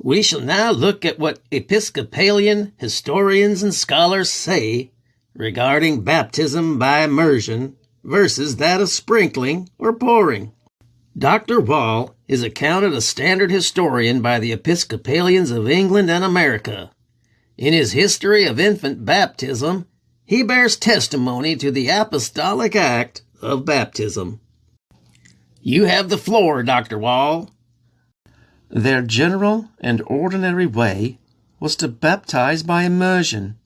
We shall now look at what Episcopalian historians and scholars say regarding baptism by immersion versus that of sprinkling or pouring. Dr. Wall is accounted a standard historian by the Episcopalians of England and America. In his History of Infant Baptism, he bears testimony to the apostolic act of baptism. You have the floor, Dr. Wall. Their general and ordinary way was to baptize by immersion,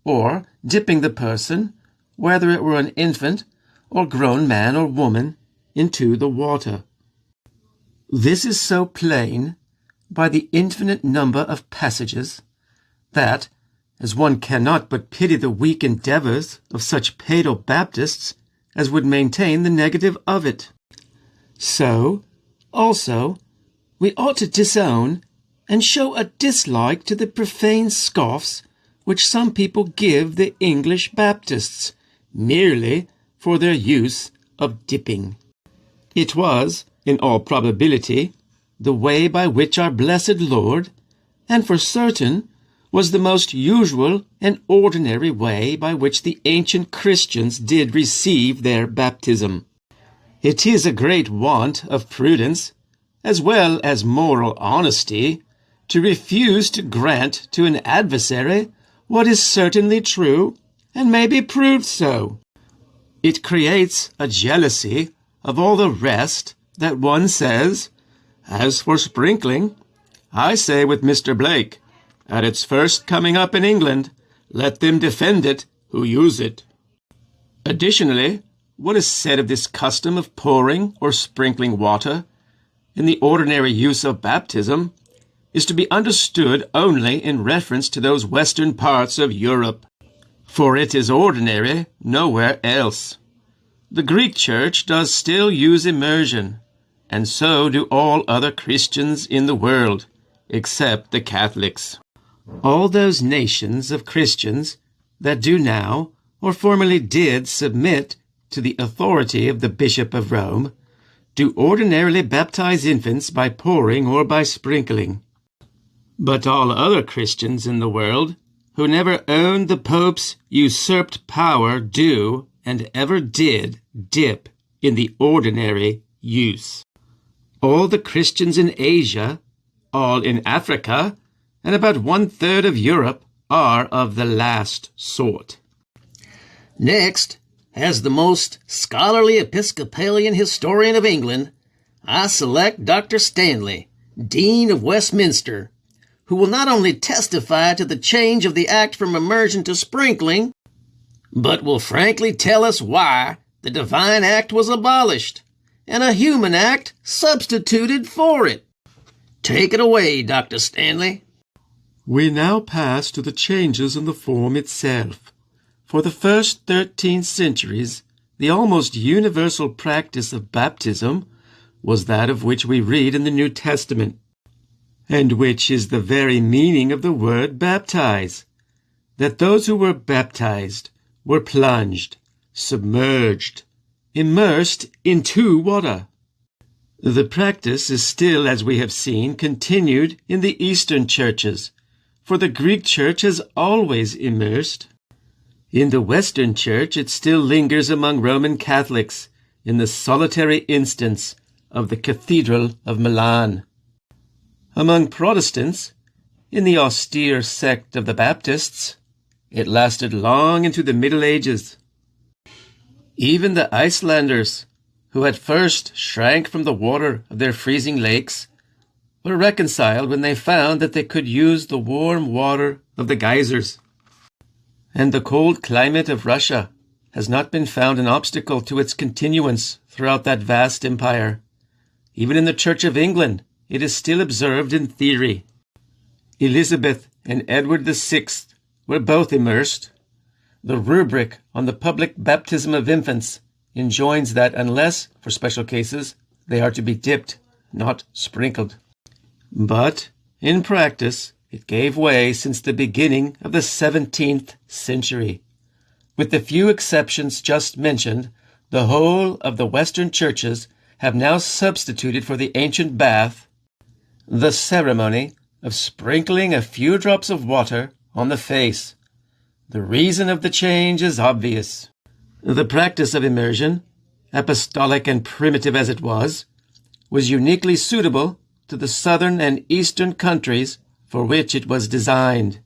or dipping the person, whether it were an infant or grown man or woman, into the water. This is so plain by the infinite number of passages that, as one cannot but pity the weak endeavors of such paedo-Baptists as would maintain the negative of it, so, also, we ought to disown and show a dislike to the profane scoffs which some people give the English Baptists, merely for their use of dipping. It was, in all probability, the way by which our blessed Lord, and for certain, was the most usual and ordinary way by which the ancient Christians did receive their baptism. It is a great want of prudence, as well as moral honesty, to refuse to grant to an adversary what is certainly true and may be proved so. It creates a jealousy of all the rest that one says, "As for sprinkling, I say with Mr. Blake, at its first coming up in England, let them defend it who use it." Additionally, what is said of this custom of pouring or sprinkling water in the ordinary use of baptism is to be understood only in reference to those western parts of Europe, for it is ordinary nowhere else. The Greek Church does still use immersion, and so do all other Christians in the world, except the Catholics. All those nations of Christians that do now, or formerly did, submit to the authority of the Bishop of Rome, do ordinarily baptize infants by pouring or by sprinkling. But all other Christians in the world, who never owned the Pope's usurped power, do, and ever did, dip in the ordinary use. All the Christians in Asia, all in Africa, and about 1/3 of Europe are of the last sort. Next, as the most scholarly Episcopalian historian of England, I select Dr. Stanley, Dean of Westminster, who will not only testify to the change of the act from immersion to sprinkling, but will frankly tell us why the divine act was abolished and a human act substituted for it. Take it away, Dr. Stanley. We now pass to the changes in the form itself. For the first 13 centuries, the almost universal practice of baptism was that of which we read in the New Testament, and which is the very meaning of the word baptize, that those who were baptized were plunged, submerged, immersed into water. The practice is still, as we have seen, continued in the Eastern churches, for the Greek Church has always immersed. In the Western Church it still lingers among Roman Catholics in the solitary instance of the Cathedral of Milan. Among Protestants, in the austere sect of the Baptists, it lasted long into the Middle Ages. Even the Icelanders, who at first shrank from the water of their freezing lakes, were reconciled when they found that they could use the warm water of the geysers. And the cold climate of Russia has not been found an obstacle to its continuance throughout that vast empire. Even in the Church of England, it is still observed in theory. Elizabeth and Edward VI were both immersed. The rubric on the public baptism of infants enjoins that unless, for special cases, they are to be dipped, not sprinkled. But, in practice, it gave way since the beginning of the 17th century. With the few exceptions just mentioned, the whole of the Western churches have now substituted for the ancient bath the ceremony of sprinkling a few drops of water on the face. The reason of the change is obvious. The practice of immersion, apostolic and primitive as it was uniquely suitable to the southern and eastern countries for which it was designed,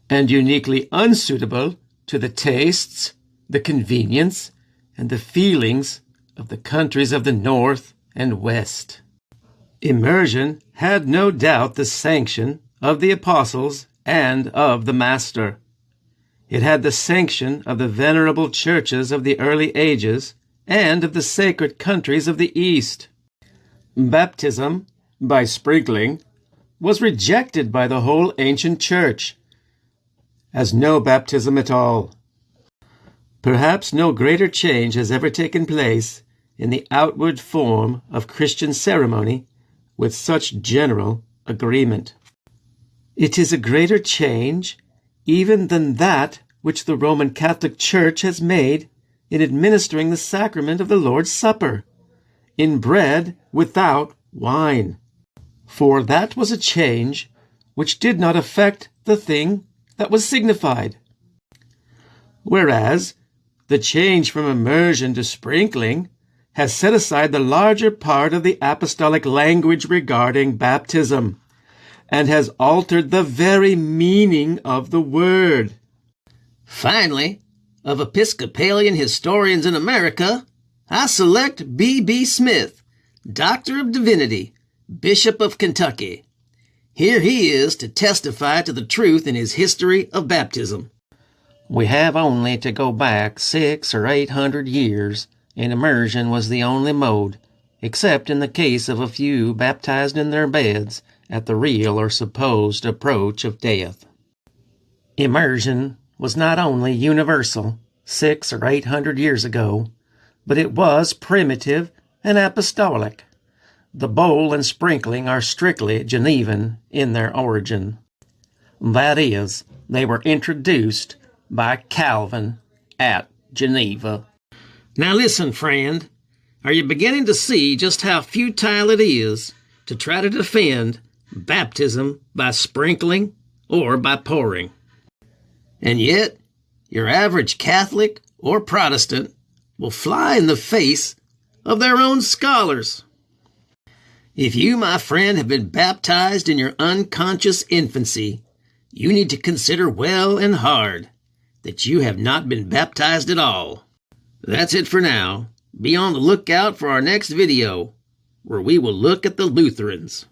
and uniquely unsuitable to the tastes, the convenience, and the feelings of the countries of the north and west. Immersion had no doubt the sanction of the apostles and of the Master. It had the sanction of the venerable churches of the early ages and of the sacred countries of the East. Baptism by sprinkling was rejected by the whole ancient church as no baptism at all. Perhaps no greater change has ever taken place in the outward form of Christian ceremony with such general agreement. It is a greater change even than that which the Roman Catholic Church has made in administering the sacrament of the Lord's Supper, in bread without wine. For that was a change which did not affect the thing that was signified. Whereas the change from immersion to sprinkling has set aside the larger part of the apostolic language regarding baptism, and has altered the very meaning of the word. Finally, of Episcopalian historians in America, I select B.B. Smith, Doctor of Divinity, Bishop of Kentucky. Here he is to testify to the truth in his history of baptism. We have only to go back 600 or 800 years, and immersion was the only mode, except in the case of a few baptized in their beds at the real or supposed approach of death. Immersion was not only universal 600 or 800 years ago, but it was primitive and apostolic. The bowl and sprinkling are strictly Genevan in their origin. That is, they were introduced by Calvin at Geneva. Now listen, friend, are you beginning to see just how futile it is to try to defend baptism by sprinkling or by pouring? And yet, your average Catholic or Protestant will fly in the face of their own scholars. If you, my friend, have been baptized in your unconscious infancy, you need to consider well and hard that you have not been baptized at all. That's it for now. Be on the lookout for our next video, where we will look at the Lutherans.